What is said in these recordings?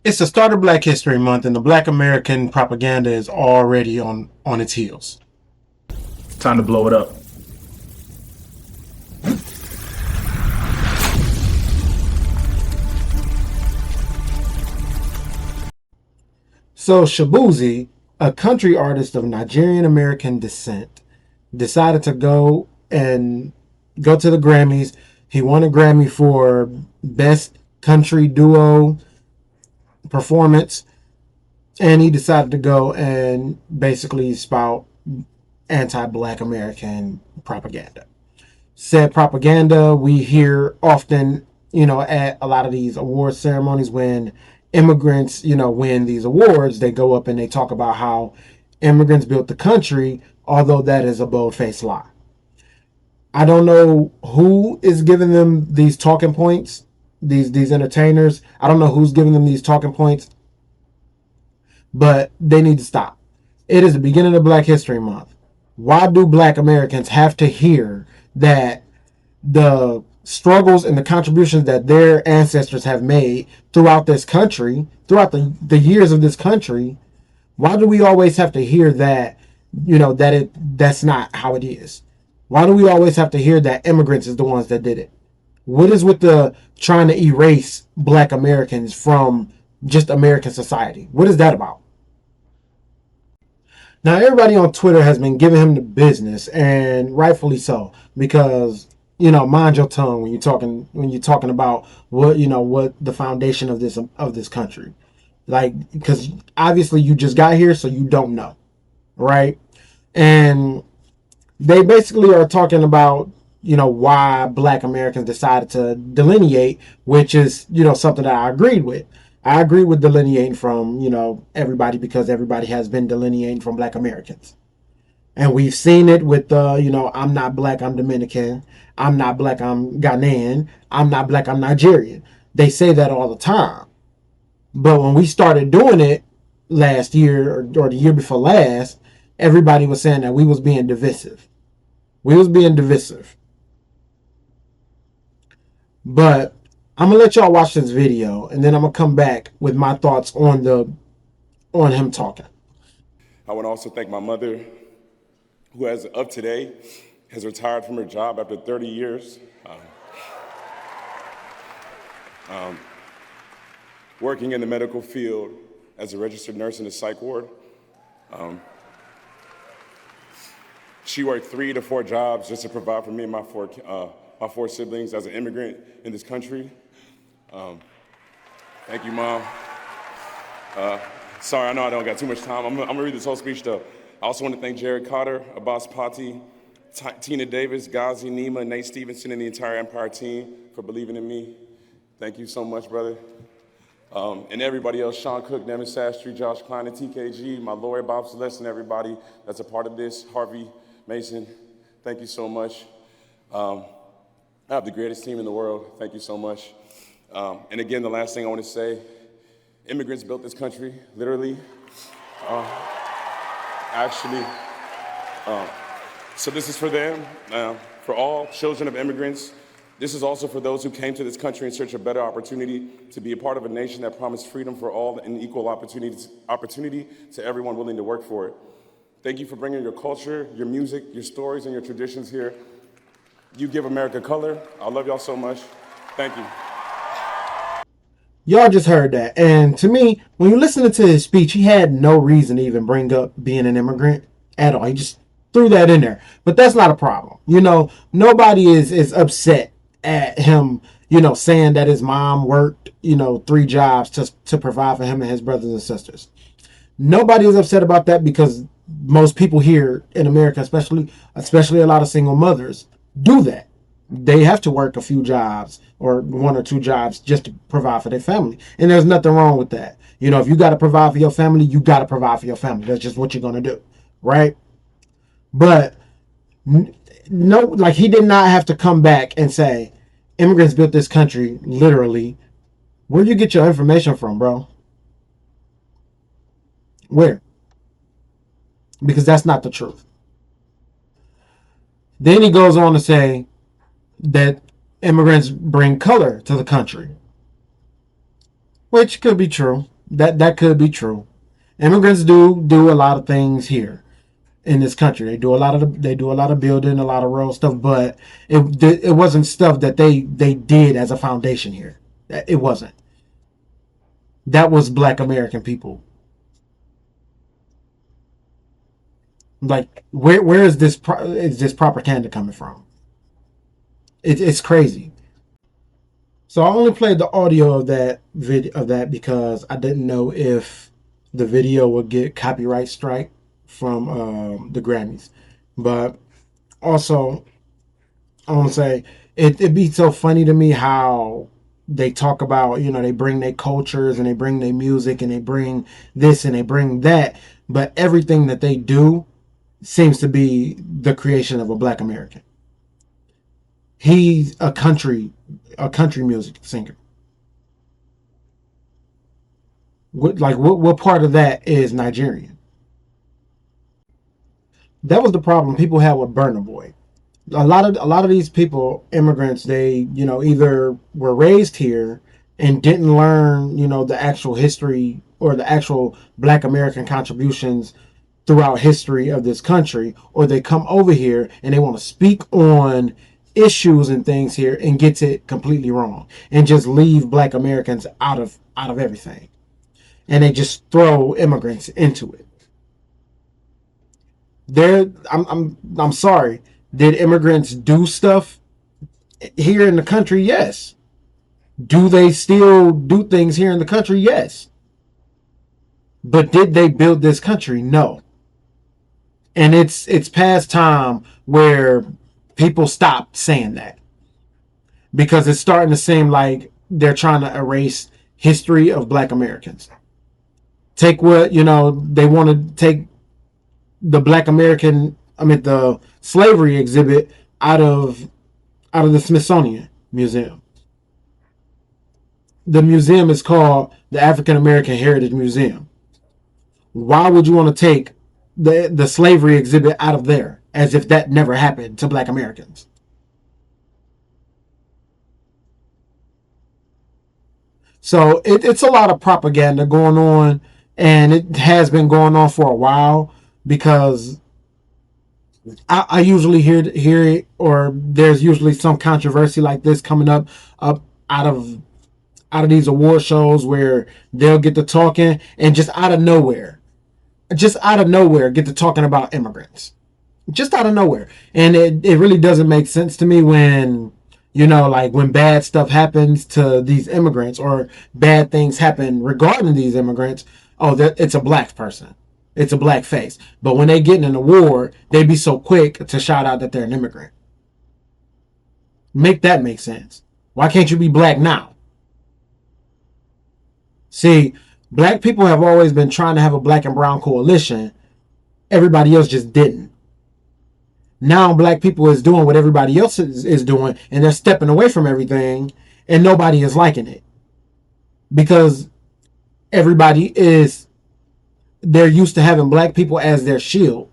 It's the start of Black History Month, and the Black American propaganda is already on its heels. Time to blow it up. So Shaboozey, a country artist of Nigerian American descent, decided to go to the Grammys. He won a Grammy for Best Country Duo Performance, and he decided to go and basically spout anti-Black American propaganda. Said propaganda we hear often, at a lot of these award ceremonies when immigrants, win these awards. They go up and they talk about how immigrants built the country, although that is a bold-faced lie. I don't know who is giving them these talking points, these entertainers. I don't know who's giving them these talking points, but they need to stop. It is the beginning of Black History Month. Why do Black Americans have to hear that the struggles and the contributions that their ancestors have made throughout this country, throughout the years of this country, why do we always have to hear that, that's not how it is? Why do we always have to hear that immigrants is the ones that did it? What is with the trying to erase Black Americans from just American society? What is that about? Now, everybody on Twitter has been giving him the business, and rightfully so, because, mind your tongue when you're talking about what the foundation of this country. Like, because obviously you just got here, so you don't know, right? And they basically are talking about, why Black Americans decided to delineate, which is, something that I agreed with. I agree with delineating from, everybody, because everybody has been delineating from Black Americans. And we've seen it with, I'm not Black, I'm Dominican. I'm not Black, I'm Ghanaian. I'm not Black, I'm Nigerian. They say that all the time. But when we started doing it last year or the year before last, everybody was saying that we was being divisive. We was being divisive. But I'm gonna let y'all watch this video, and then I'm gonna come back with my thoughts on him talking. I want to also thank my mother, who as of today has retired from her job after 30 years, working in the medical field as a registered nurse in the psych ward. She worked 3 to 4 jobs just to provide for me and my four siblings as an immigrant in this country. Thank you, Mom. Sorry, I know I don't got too much time. I'm gonna read this whole speech though. I also want to thank Jared Cotter, Abbas Patti, Tina Davis, Ghazi, Nima, Nate Stevenson, and the entire Empire team for believing in me. Thank you so much, brother. And everybody else, Sean Cook, Devin Sastry, Josh Klein, and TKG, my lawyer, Bob Celeste, and everybody that's a part of this, Harvey Mason, thank you so much. I have the greatest team in the world. Thank you so much. And again, the last thing I want to say, immigrants built this country, literally. So this is for them, for all children of immigrants. This is also for those who came to this country in search of better opportunity to be a part of a nation that promised freedom for all and equal opportunity to everyone willing to work for it. Thank you for bringing your culture, your music, your stories, and your traditions here. You give America color. I love y'all so much. Thank you. Y'all just heard that. And to me, when you listen to his speech, he had no reason to even bring up being an immigrant at all. He just threw that in there. But that's not a problem. Nobody is upset at him, saying that his mom worked, 3 jobs to provide for him and his brothers and sisters. Nobody is upset about that because most people here in America, especially a lot of single mothers, do that. They have to work a few jobs or 1 or 2 jobs just to provide for their family. And there's nothing wrong with that. If you got to provide for your family, you got to provide for your family. That's just what you're going to do. Right? But no, like, he did not have to come back and say, immigrants built this country, literally. Where'd you get your information from, bro? Where? Because that's not the truth. Then he goes on to say that immigrants bring color to the country, which could be true. That could be true. Immigrants do a lot of things here in this country. They do a lot of building, a lot of road stuff, but it wasn't stuff that they did as a foundation here. It wasn't. That was Black American people. Like, where is this propaganda coming from? It's crazy. So I only played the audio of that because I didn't know if the video would get copyright strike from the Grammys. But also, I want to say it'd be so funny to me how they talk about, they bring their cultures and they bring their music and they bring this and they bring that, but everything that they do seems to be the creation of a Black American. He's a country music singer. What part of that is Nigerian? That was the problem people had with Burna Boy. A lot of these people, immigrants, they either were raised here and didn't learn the actual history or the actual Black American contributions throughout history of this country, or they come over here and they want to speak on issues and things here and gets it completely wrong and just leave Black Americans out of everything, and they just throw immigrants into it. I'm sorry. Did immigrants do stuff here in the country? Yes. Do they still do things here in the country? Yes. But did they build this country? No. And it's past time where people stop saying that, because it's starting to seem like they're trying to erase history of Black Americans. Take what, they want to take the the slavery exhibit out of the Smithsonian Museum. The museum is called the African American Heritage Museum. Why would you want to take the slavery exhibit out of there as if that never happened to Black Americans? So it's a lot of propaganda going on, and it has been going on for a while, because I usually hear it, or there's usually some controversy like this coming up out of these award shows where they'll get to talking, and just out of nowhere get to talking about immigrants. Just out of nowhere. And it really doesn't make sense to me when, when bad stuff happens to these immigrants, or bad things happen regarding these immigrants. Oh, it's a Black person. It's a Black face. But when they get an award, they be so quick to shout out that they're an immigrant. Make that make sense. Why can't you be Black now? See, Black people have always been trying to have a Black and brown coalition. Everybody else just didn't. Now Black people is doing what everybody else is doing, and they're stepping away from everything, and nobody is liking it. Because they're used to having Black people as their shield,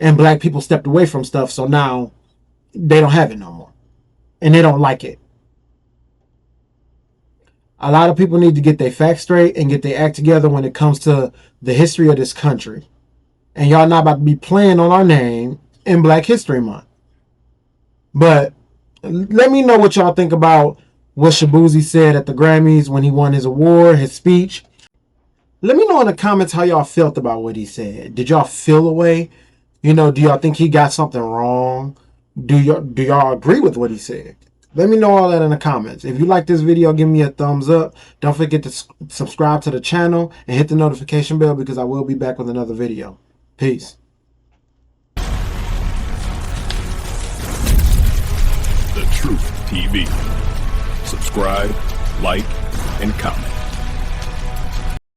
and Black people stepped away from stuff, so now they don't have it no more, and they don't like it. A lot of people need to get their facts straight and get their act together when it comes to the history of this country. And y'all not about to be playing on our name in Black History Month. But let me know what y'all think about what Shaboozey said at the Grammys when he won his award, his speech. Let me know in the comments how y'all felt about what he said. Did y'all feel a way? Do y'all think he got something wrong? Do y'all agree with what he said? Let me know all that in the comments. If you like this video, give me a thumbs up. Don't forget to subscribe to the channel and hit the notification bell, because I will be back with another video. Peace. The Truth TV. Subscribe, like, and comment.